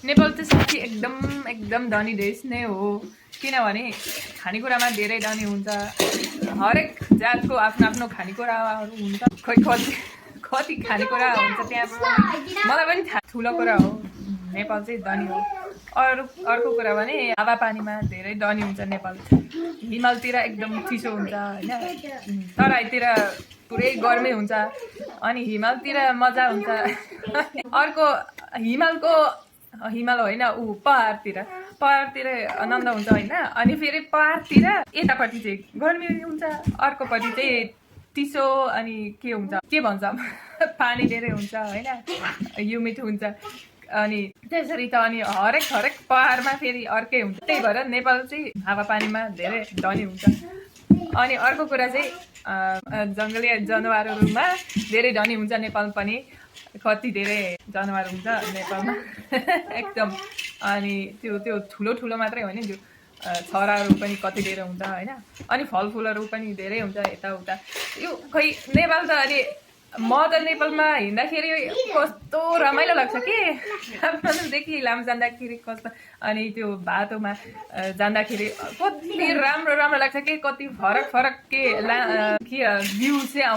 नेपाल चाहिँ साँच्चै एकदम एकदम धनी देश नै हो किनभने खानेकुरामा धेरै धनी हुन्छ हरेक जातको आफ्नो आफ्नो खानेकुराहरू हुन्छ खै कति कति खानेकुरा हुन्छ त्यहाँ मलाई पनि ठुलो कुरा हो नेपाल चाहिँ धनी हो अर्को कुरा भने हावापानीमा धेरै धनी हुन्छ नेपाल हिमालतिर एकदम चिसो हुन्छ होइन तराईतिर पुरै गर्मी हुन्छ अनि हिमालतिर मजा हुन्छ अर्को हिमाल होइन पहाडतिर आनन्द हुन्छ होइन अनि फेरि पहाडतिर यतापट्टि चाहिँ गर्मी हुन्छ अर्कोपट्टि चाहिँ चिसो अनि के हुन्छ के भन्छ पानी धेरै हुन्छ होइन ह्युमिड हुन्छ अनि त्यसरी त अनि हरेक पहाडमा फेरि अर्कै हुन्छ त्यही भएर नेपाल चाहिँ हावापानीमा धेरै धनी हुन्छ अनि अर्को कुरा चाहिँ जङ्गली जनावरहरूमा धेरै धनी हुन्छ नेपाल पनि कति धेरै जनावर हुन्छ नेपालमा एकदम अनि त्यो ठुलो मात्रै होइन त्यो चराहरू पनि कति धेरै हुन्छ होइन अनि फलफुलहरू पनि धेरै हुन्छ यताउता यो खै नेपाल त अनि म त नेपालमा हिँड्दाखेरि कस्तो रमाइलो लाग्छ कि काठमाडौँदेखि इलाम जाँदाखेरि कस्तो अनि त्यो बाटोमा जाँदाखेरि कति राम्रो लाग्छ कि कति फरक के भ्यू चाहिँ